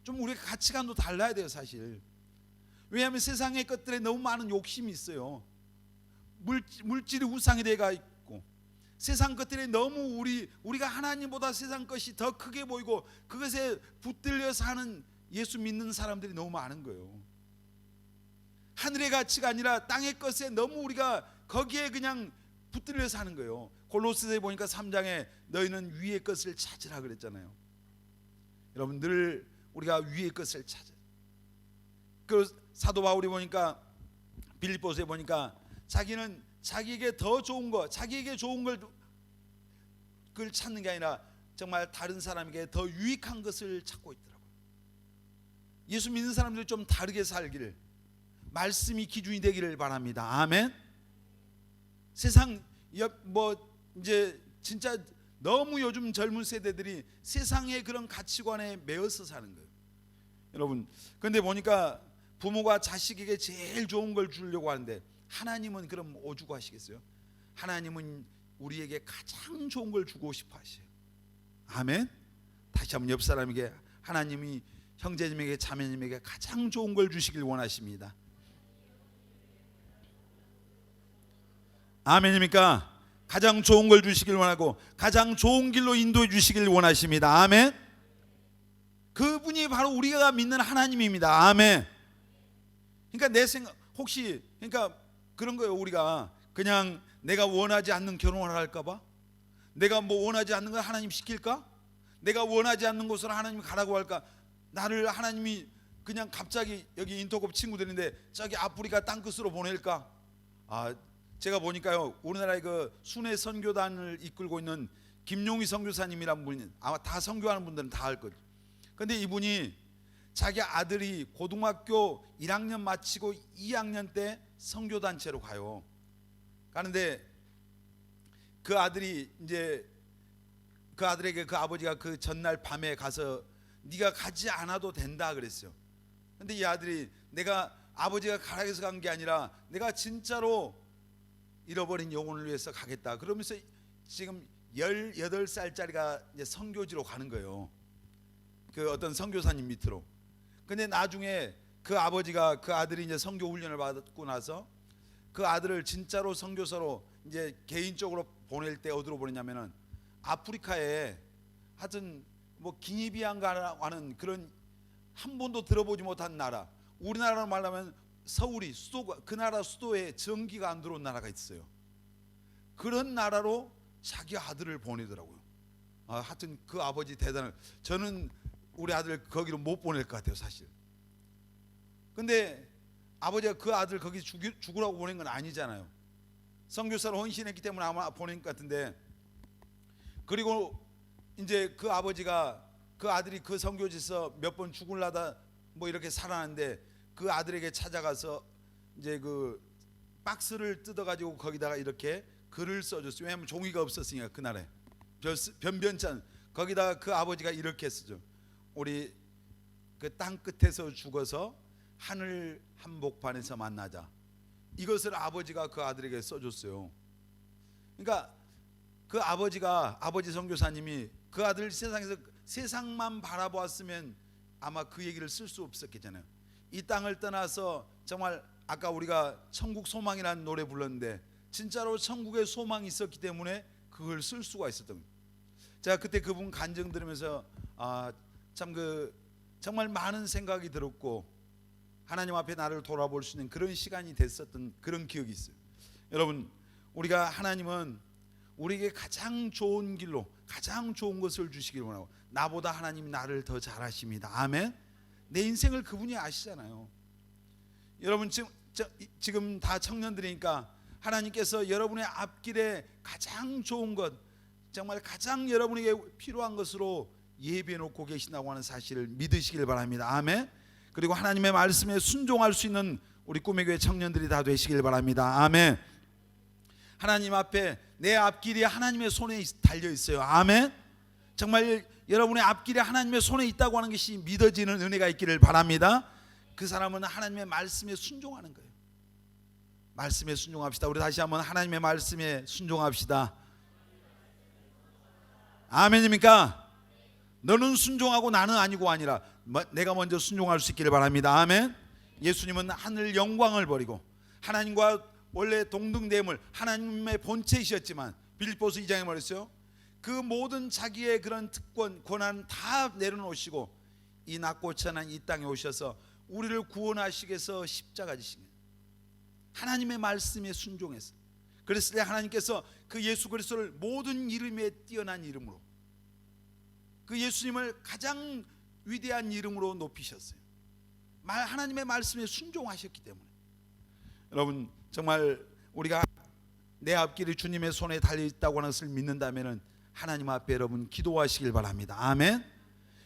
좀 우리 가치관도 달라야 돼요, 사실. 왜냐하면 세상의 것들에 너무 많은 욕심이 있어요. 물질이 우상이 돼가 있고, 세상 것들에 너무 우리가 하나님보다 세상 것이 더 크게 보이고 그것에 붙들려 사는 예수 믿는 사람들이 너무 많은 거예요. 하늘의 가치가 아니라 땅의 것에 너무 우리가 거기에 그냥 붙들려 사는 거예요. 골로새서에 보니까 3장에 너희는 위의 것을 찾으라 그랬잖아요. 여러분, 늘 우리가 위의 것을 찾아. 그 사도 바울이 보니까 빌립보서에 보니까 자기는 자기에게 더 좋은 거, 자기에게 좋은 걸 그걸 찾는 게 아니라 정말 다른 사람에게 더 유익한 것을 찾고 있더라고요. 예수 믿는 사람들이 좀 다르게 살기를, 말씀이 기준이 되기를 바랍니다. 아멘. 세상 뭐 이제 진짜 너무 요즘 젊은 세대들이 세상의 그런 가치관에 매여서 사는 거예요. 여러분, 근데 보니까 부모가 자식에게 제일 좋은 걸 주려고 하는데 하나님은 그럼 뭐 주고 하시겠어요? 하나님은 우리에게 가장 좋은 걸 주고 싶어 하셔요. 아멘. 다시 한번 옆 사람에게, 하나님이 형제님에게 자매님에게 가장 좋은 걸 주시길 원하십니다. 아멘입니까? 가장 좋은 걸 주시길 원하고 가장 좋은 길로 인도해 주시길 원하십니다. 아멘. 그분이 바로 우리가 믿는 하나님입니다. 아멘. 그러니까 내 생각, 혹시 그러니까 그런 거예요. 우리가 그냥 내가 원하지 않는 결혼을 할까봐, 내가 뭐 원하지 않는 걸 하나님 시킬까, 내가 원하지 않는 곳으로 하나님 가라고 할까, 나를 하나님이 그냥 갑자기 여기 인터콥 친구들인데 저기 아프리카 땅끝으로 보낼까. 제가 보니까요, 우리나라의 그 순회 선교단을 이끌고 있는 김용희 선교사님이란 분이, 아마 다 선교하는 분들은 다 알 거죠. 근데 이분이 자기 아들이 고등학교 1학년 마치고 2학년 때 선교단체로 가요. 가는데 그 아들이 이제 그 아들에게 그 아버지가 그 전날 밤에 가서 네가 가지 않아도 된다 그랬어요. 근데 이 아들이, 내가 아버지가 가라 해서 간 게 아니라 내가 진짜로 잃어버린 영혼을 위해서 가겠다. 그러면서 지금 18살짜리가 이제 선교지로 가는 거예요. 그 어떤 선교사님 밑으로. 근데 나중에 그 아버지가, 그 아들이 이제 선교 훈련을 받고 나서 그 아들을 진짜로 선교사로 이제 개인적으로 보낼 때 어디로 보냈냐면은 아프리카에 하여튼 뭐 기니비안가라는 그런 한 번도 들어보지 못한 나라, 우리나라로 말하면 서울이 수도가, 그 나라 수도에 전기가 안 들어온 나라가 있어요. 그런 나라로 자기 아들을 보내더라고요. 하여튼 그 아버지 대단한. 저는 우리 아들 거기로 못 보낼 것 같아요, 사실. 근데 아버지가 그 아들 거기 죽으라고 보낸 건 아니잖아요. 선교사로 헌신했기 때문에 아마 보낸 것 같은데, 그리고 이제 그 아버지가 그 아들이 그 선교지에서 몇 번 죽을라다 뭐 이렇게 살아났는데 그 아들에게 찾아가서 이제 그 박스를 뜯어가지고 거기다가 이렇게 글을 써줬어요. 왜냐하면 종이가 없었으니까 그날에 변변찮 거기다가 그 아버지가 이렇게 쓰죠. 우리 그 땅 끝에서 죽어서 하늘 한복판에서 만나자. 이것을 아버지가 그 아들에게 써줬어요. 그러니까 그 아버지 선교사님이 그 아들을 세상에서 세상만 바라보았으면 아마 그 얘기를 쓸 수 없었겠잖아요. 이 땅을 떠나서 정말 아까 우리가 천국 소망이라는 노래 불렀는데 진짜로 천국의 소망이 있었기 때문에 그걸 쓸 수가 있었던 거예요. 제가 그때 그분 간증 들으면서 정말 많은 생각이 들었고 하나님 앞에 나를 돌아볼 수 있는 그런 시간이 됐었던 그런 기억이 있어요. 여러분, 우리가 하나님은 우리에게 가장 좋은 길로 가장 좋은 것을 주시길 원하고 나보다 하나님이 나를 더 잘하십니다. 아멘. 내 인생을 그분이 아시잖아요. 여러분 지금 다 청년들이니까 하나님께서 여러분의 앞길에 가장 좋은 것, 정말 가장 여러분에게 필요한 것으로 예비해 놓고 계신다고 하는 사실을 믿으시길 바랍니다. 아멘. 그리고 하나님의 말씀에 순종할 수 있는 우리 꿈의 교회 청년들이 다 되시길 바랍니다. 아멘. 하나님 앞에 내 앞길이 하나님의 손에 달려 있어요. 아멘. 정말 여러분의 앞길이 하나님의 손에 있다고 하는 것이 믿어지는 은혜가 있기를 바랍니다. 그 사람은 하나님의 말씀에 순종하는 거예요. 말씀에 순종합시다. 우리 다시 한번 하나님의 말씀에 순종합시다. 아멘입니까? 너는 순종하고 나는 아니고 아니라 내가 먼저 순종할 수 있기를 바랍니다. 아멘. 예수님은 하늘 영광을 버리고 하나님과 원래 동등됨을 하나님의 본체이셨지만 빌립보서 2장에 말했어요. 그 모든 자기의 그런 특권 권한 다 내려놓으시고 이 낮고 천한 이 땅에 오셔서 우리를 구원하시기 위해서 십자가 지신 거예요. 하나님의 말씀에 순종해서. 그랬을 때 하나님께서 그 예수 그리스도를 모든 이름에 뛰어난 이름으로 그 예수님을 가장 위대한 이름으로 높이셨어요. 하나님의 말씀에 순종하셨기 때문에. 여러분 정말 우리가 내 앞길이 주님의 손에 달려있다고 하는 것을 믿는다면 하나님 앞에 여러분 기도하시길 바랍니다. 아멘.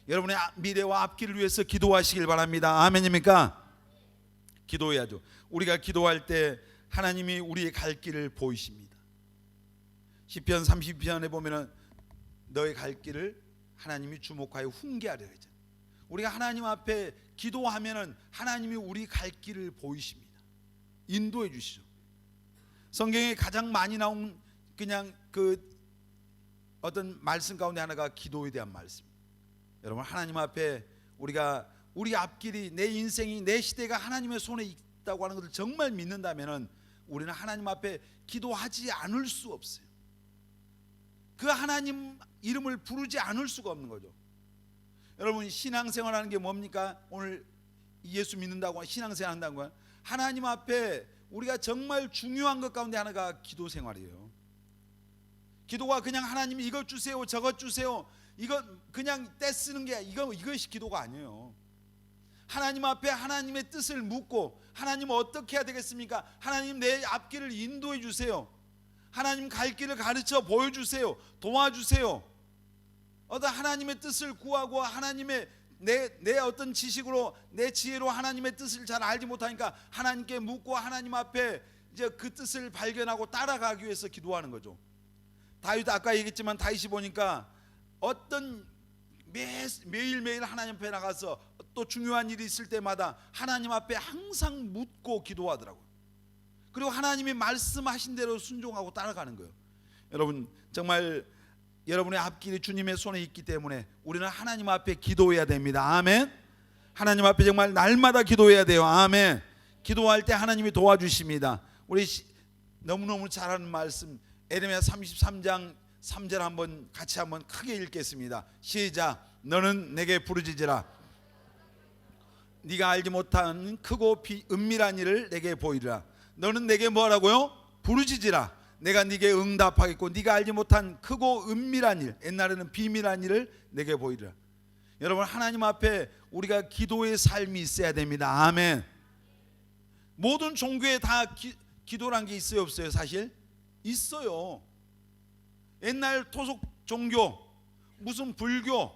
여러분의 미래와 앞길을 위해서 기도하시길 바랍니다. 아멘입니까? 기도해야죠. 우리가 기도할 때 하나님이 우리의 갈 길을 보이십니다. 시편 30편에 보면은 너의 갈 길을 하나님이 주목하여 훈계하려 했잖아요. 우리가 하나님 앞에 기도하면은 하나님이 우리 갈 길을 보이십니다. 인도해 주시죠. 성경에 가장 많이 나온 그냥 그 어떤 말씀 가운데 하나가 기도에 대한 말씀. 여러분 하나님 앞에 우리가 우리 앞길이 내 인생이 내 시대가 하나님의 손에 있다고 하는 것을 정말 믿는다면은 우리는 하나님 앞에 기도하지 않을 수 없어요. 그 하나님 이름을 부르지 않을 수가 없는 거죠. 여러분 신앙생활하는 게 뭡니까? 오늘 예수 믿는다고 신앙생활 한다고 하나님 앞에 우리가 정말 중요한 것 가운데 하나가 기도 생활이에요. 기도가 그냥 하나님 이것 주세요 저것 주세요 이거 그냥 떼쓰는 게 이것이 기도가 아니에요. 하나님 앞에 하나님의 뜻을 묻고 하나님 어떻게 해야 되겠습니까? 하나님 내 앞길을 인도해 주세요. 하나님 갈 길을 가르쳐 보여주세요. 도와주세요. 어떤 하나님의 뜻을 구하고 하나님의 내 어떤 지식으로 내 지혜로 하나님의 뜻을 잘 알지 못하니까 하나님께 묻고 하나님 앞에 이제 그 뜻을 발견하고 따라가기 위해서 기도하는 거죠. 다윗 아까 얘기했지만 다윗이 보니까 어떤 매일매일 하나님 앞에 나가서 또 중요한 일이 있을 때마다 하나님 앞에 항상 묻고 기도하더라고요. 그리고 하나님이 말씀하신 대로 순종하고 따라가는 거예요. 여러분 정말 여러분의 앞길이 주님의 손에 있기 때문에 우리는 하나님 앞에 기도해야 됩니다. 아멘. 하나님 앞에 정말 날마다 기도해야 돼요. 아멘. 기도할 때 하나님이 도와주십니다. 우리 너무너무 잘하는 말씀 에레미야 33장 3절 한번 같이 한번 크게 읽겠습니다. 시작. 너는 내게 부르짖으라. 네가 알지 못한 크고 은밀한 일을 내게 보이리라. 너는 내게 뭐라고요? 부르짖으라. 내가 네게 응답하겠고 네가 알지 못한 크고 은밀한 일, 옛날에는 비밀한 일을 내게 보이리라. 여러분 하나님 앞에 우리가 기도의 삶이 있어야 됩니다. 아멘. 모든 종교에 다 기도란 게 있어요 없어요? 사실 있어요. 옛날 토속 종교 무슨 불교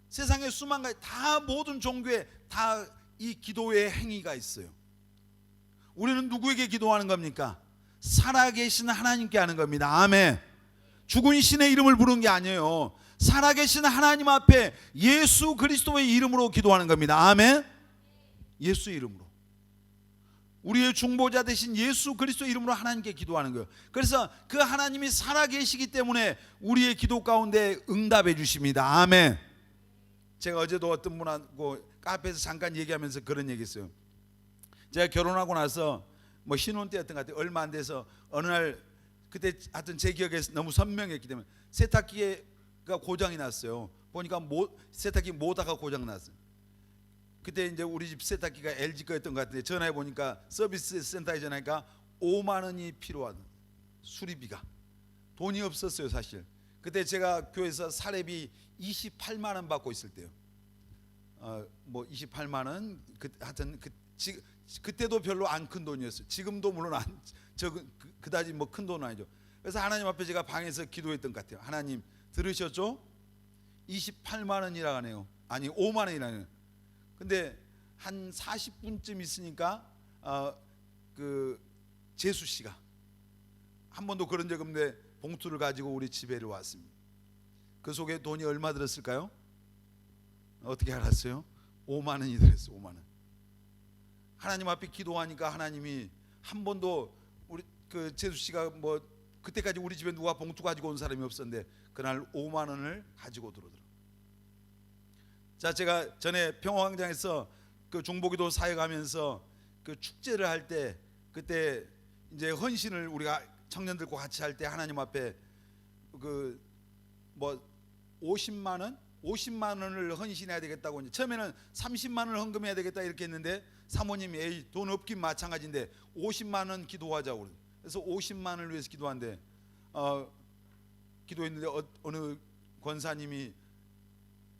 세상의 수만 가지 다 모든 종교에 다 이 기도의 행위가 있어요. 우리는 누구에게 기도하는 겁니까? 살아계신 하나님께 하는 겁니다. 아멘. 죽은 신의 이름을 부르는 게 아니에요. 살아계신 하나님 앞에 예수 그리스도의 이름으로 기도하는 겁니다. 아멘. 예수 이름으로, 우리의 중보자 되신 예수 그리스도 이름으로 하나님께 기도하는 거예요. 그래서 그 하나님이 살아계시기 때문에 우리의 기도 가운데 응답해 주십니다. 아멘. 제가 어제도 어떤 분하고 카페에서 잠깐 얘기하면서 그런 얘기했어요. 제가 결혼하고 나서 뭐 신혼 때였던 것 같아요. 얼마 안 돼서 어느 날, 그때 하여튼 제 기억에 너무 선명했기 때문에 세탁기가 고장이 났어요. 보니까 세탁기 모터가 고장 났어요. 그때 이제 우리 집 세탁기가 LG 거였던 것 같은데 전화해 보니까 서비스 센터에 전화하니까 5만 원이 필요한 수리비가, 돈이 없었어요 사실. 그때 제가 교회에서 사례비 28만 원 받고 있을 때요. 뭐 28만 원, 하여튼 그때도 별로 안 큰 돈이었어요. 지금도 물론 그다지 뭐 큰 돈은 아니죠. 그래서 하나님 앞에 제가 방에서 기도했던 것 같아요. 하나님 들으셨죠? 28만 원이라 하네요. 아니 5만 원이라네요. 근데 한 40분쯤 있으니까 그 재수 씨가 한 번도 그런 적 없는데 봉투를 가지고 우리 집에를 왔습니다. 그 속에 돈이 얼마 들었을까요? 어떻게 알았어요? 5만 원이 들었어요. 5만 원. 하나님 앞에 기도하니까 하나님이 한 번도, 우리 그 재수 씨가 뭐 그때까지 우리 집에 누가 봉투 가지고 온 사람이 없었는데 그날 5만 원을 가지고 들어오더라고요. 자, 제가 전에 평화광장에서 그 중보기도 사역하면서 그 축제를 할 때, 그때 이제 헌신을 우리가 청년들과 같이 할 때 하나님 앞에 그 뭐 50만 원을 헌신해야 되겠다고, 이제 처음에는 30만 원을 헌금해야 되겠다 이렇게 했는데 사모님이 에이 돈 없긴 마찬가지인데 50만 원 기도하자고, 그래서 50만 원을 위해서 기도한대. 기도했는데 어느 권사님이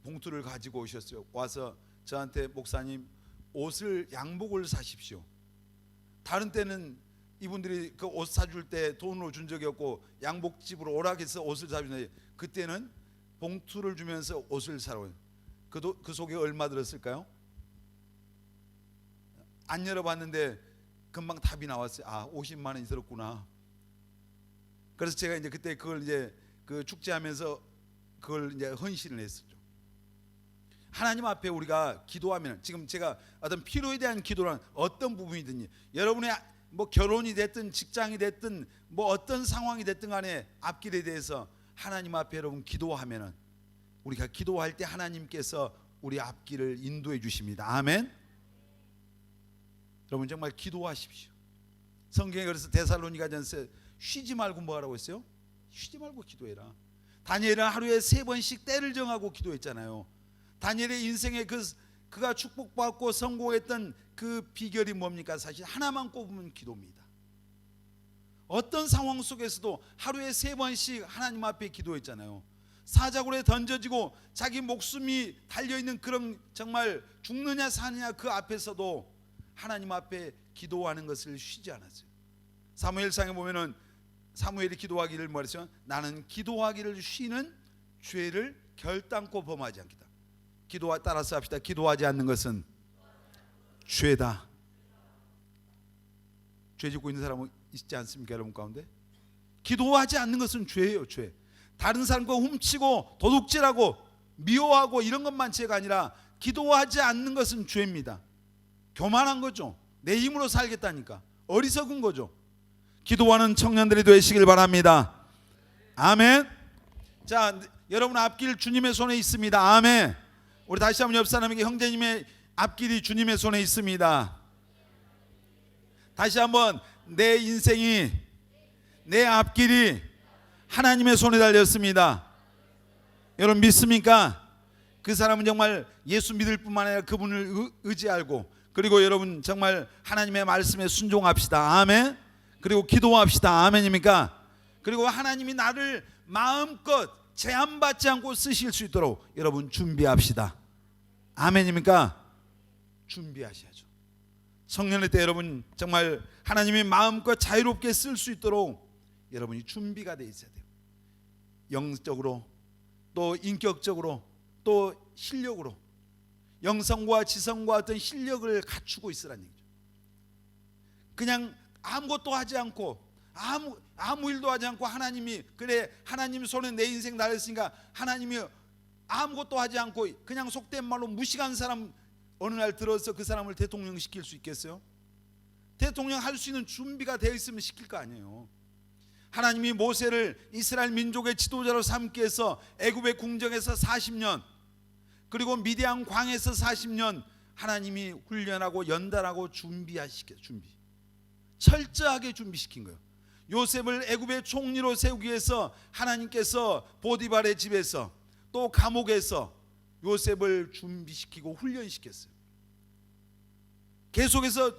봉투를 가지고 오셨어요. 와서 저한테 목사님 옷을, 양복을 사십시오. 다른 때는 이분들이 그 옷 사줄 때 돈으로 준 적이 없고 양복집으로 오락해서 옷을 사주는데 그때는 봉투를 주면서 옷을 사라고 해요. 그 속에 얼마 들었을까요? 안 열어봤는데 금방 답이 나왔어요. 50만 원이 들었구나. 그래서 제가 이제 그때 그걸 이제 그 축제하면서 그걸 이제 헌신을 했었죠. 하나님 앞에 우리가 기도하면, 지금 제가 어떤 필요에 대한 기도란 어떤 부분이든지, 여러분의 뭐 결혼이 됐든 직장이 됐든 뭐 어떤 상황이 됐든 간에 앞길에 대해서 하나님 앞에 여러분 기도하면은, 우리가 기도할 때 하나님께서 우리 앞길을 인도해 주십니다. 아멘. 여러분 정말 기도하십시오. 성경에 그래서 데살로니가전서 쉬지 말고 뭐 하라고 했어요? 쉬지 말고 기도해라. 다니엘은 하루에 3번씩 때를 정하고 기도했잖아요. 다니엘의 인생에 그가 축복받고 성공했던 그 비결이 뭡니까? 사실 하나만 꼽으면 기도입니다. 어떤 상황 속에서도 하루에 3번씩 하나님 앞에 기도했잖아요. 사자굴에 던져지고 자기 목숨이 달려있는 그런 정말 죽느냐 사느냐 그 앞에서도 하나님 앞에 기도하는 것을 쉬지 않았어요. 사무엘상에 보면은 사무엘이 기도하기를 말했어요. 나는 기도하기를 쉬는 죄를 결단코 범하지 않겠다. 따라서 합시다. 기도하지 않는 것은 죄다. 죄 짓고 있는 사람은 있지 않습니까, 여러분 가운데? 기도하지 않는 것은 죄예요, 죄. 다른 사람과 훔치고 도둑질하고 미워하고 이런 것만 죄가 아니라 기도하지 않는 것은 죄입니다. 교만한 거죠. 내 힘으로 살겠다니까 어리석은 거죠. 기도하는 청년들이 되시길 바랍니다. 아멘. 자, 여러분 앞길 주님의 손에 있습니다. 아멘. 우리 다시 한번 옆 사람에게, 형제님의 앞길이 주님의 손에 있습니다. 다시 한번, 내 인생이, 내 앞길이 하나님의 손에 달렸습니다. 여러분 믿습니까? 그 사람은 정말 예수 믿을 뿐만 아니라 그분을 의지하고, 그리고 여러분 정말 하나님의 말씀에 순종합시다. 아멘. 그리고 기도합시다. 아멘입니까? 그리고 하나님이 나를 마음껏 제한받지 않고 쓰실 수 있도록 여러분 준비합시다. 아멘입니까? 준비하셔야죠. 성년의 때 여러분 정말 하나님이 마음껏 자유롭게 쓸 수 있도록 여러분이 준비가 돼 있어야 돼요. 영적으로, 또 인격적으로, 또 실력으로, 영성과 지성과 어떤 실력을 갖추고 있으라는 얘기죠. 그냥 아무것도 하지 않고 아무 일도 하지 않고 하나님이 그래 하나님 손에 내 인생 달렸으니까 하나님이 아무것도 하지 않고 그냥 속된 말로 무식한 사람 어느 날 들어서 그 사람을 대통령 시킬 수 있겠어요? 대통령 할 수 있는 준비가 되어 있으면 시킬 거 아니에요. 하나님이 모세를 이스라엘 민족의 지도자로 삼기 위해서 애굽의 궁정에서 40년 그리고 미디안 광에서 40년 하나님이 훈련하고 연단하고 준비 철저하게 준비시킨 거예요. 요셉을 애굽의 총리로 세우기 위해서 하나님께서 보디발의 집에서 또 감옥에서 요셉을 준비시키고 훈련시켰어요. 계속해서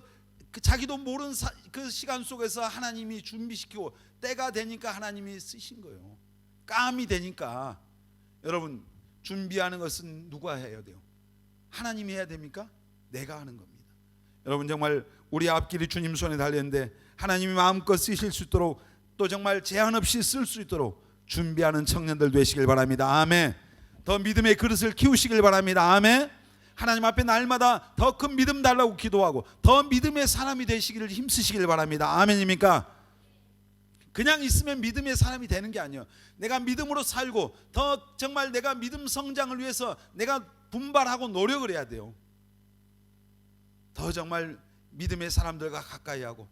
자기도 모르는 그 시간 속에서 하나님이 준비시키고 때가 되니까 하나님이 쓰신 거예요. 깜이 되니까. 여러분, 준비하는 것은 누가 해야 돼요? 하나님이 해야 됩니까? 내가 하는 겁니다. 여러분, 정말 우리 앞길이 주님 손에 달렸는데 하나님이 마음껏 쓰실 수 있도록 또 정말 제한 없이 쓸 수 있도록 준비하는 청년들 되시길 바랍니다. 아멘. 더 믿음의 그릇을 키우시길 바랍니다. 아멘. 하나님 앞에 날마다 더 큰 믿음 달라고 기도하고 더 믿음의 사람이 되시기를 힘쓰시길 바랍니다. 아멘입니까? 그냥 있으면 믿음의 사람이 되는 게 아니에요. 내가 믿음으로 살고 더 정말 내가 믿음 성장을 위해서 내가 분발하고 노력을 해야 돼요. 더 정말 믿음의 사람들과 가까이 하고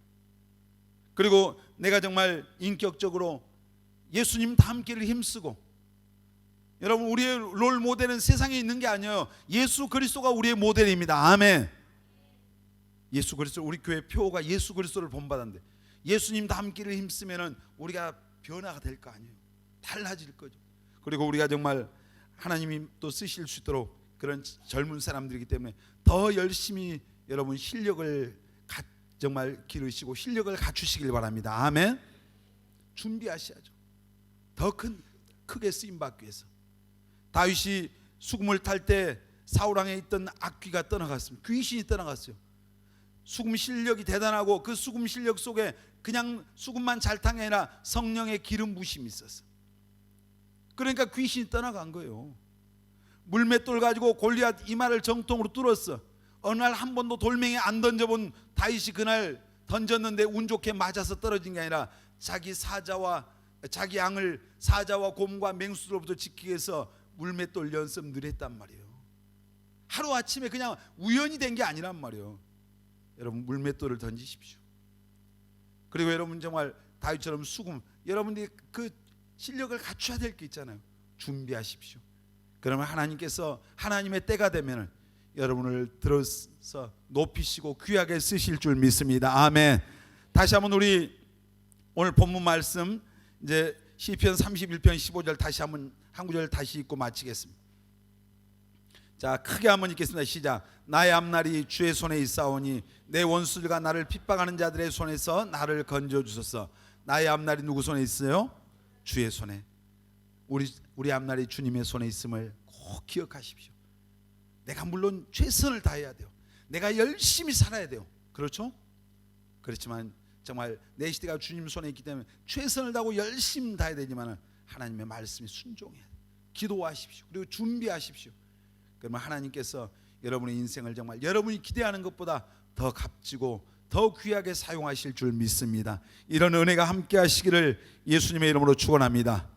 그리고 내가 정말 인격적으로 예수님 닮기를 힘쓰고 여러분 우리의 롤 모델은 세상에 있는 게 아니에요. 예수 그리스도가 우리의 모델입니다. 아멘. 예수 그리스도 우리 교회 표가 예수 그리스도를 본받았는데 예수님 닮기를 힘쓰면은 우리가 변화가 될 거 아니에요. 달라질 거죠. 그리고 우리가 정말 하나님이 또 쓰실 수 있도록 그런 젊은 사람들이기 때문에 더 열심히 여러분 실력을 정말 기르시고 실력을 갖추시길 바랍니다. 아멘. 준비하셔야죠. 더 크게 쓰임 받기 위해서. 다윗이 수금을 탈 때 사울왕에 있던 악귀가 떠나갔습니다. 귀신이 떠나갔어요. 수금 실력이 대단하고 그 수금 실력 속에 그냥 수금만 잘 탄 게 아니라 성령의 기름 부심이 있었어요. 그러니까 귀신이 떠나간 거예요. 물맷돌 가지고 골리앗 이마를 정통으로 뚫었어. 어느 날 한 번도 돌멩이 안 던져본 다윗이 그날 던졌는데 운 좋게 맞아서 떨어진 게 아니라 자기 양을 사자와 곰과 맹수로부터 지키기 위해서 물맷돌 연습 늘 했단 말이에요. 하루아침에 그냥 우연히 된 게 아니란 말이에요. 여러분 물맷돌을 던지십시오. 그리고 여러분 정말 다윗처럼 수금 여러분들이 그 실력을 갖춰야 될 게 있잖아요. 준비하십시오. 그러면 하나님께서 하나님의 때가 되면 여러분을 들어서 높이시고 귀하게 쓰실 줄 믿습니다. 아멘. 다시 한번 우리 오늘 본문 말씀 이제 시편 31편 15절 다시 한번 한 구절 다시 읽고 마치겠습니다. 자, 크게 한번 읽겠습니다. 시작. 나의 앞날이 주의 손에 있사오니 내 원수들과 나를 핍박하는 자들의 손에서 나를 건져 주소서. 나의 앞날이 누구 손에 있어요? 주의 손에. 우리 앞날이 주님의 손에 있음을 꼭 기억하십시오. 내가 물론 최선을 다해야 돼요. 내가 열심히 살아야 돼요. 그렇죠? 그렇지만 정말 내 시대가 주님 손에 있기 때문에 최선을 다하고 열심히 다해야 되지만 하나님의 말씀에 순종해야 돼요. 기도하십시오. 그리고 준비하십시오. 그러면 하나님께서 여러분의 인생을 정말 여러분이 기대하는 것보다 더 값지고 더 귀하게 사용하실 줄 믿습니다. 이런 은혜가 함께 하시기를 예수님의 이름으로 축원합니다.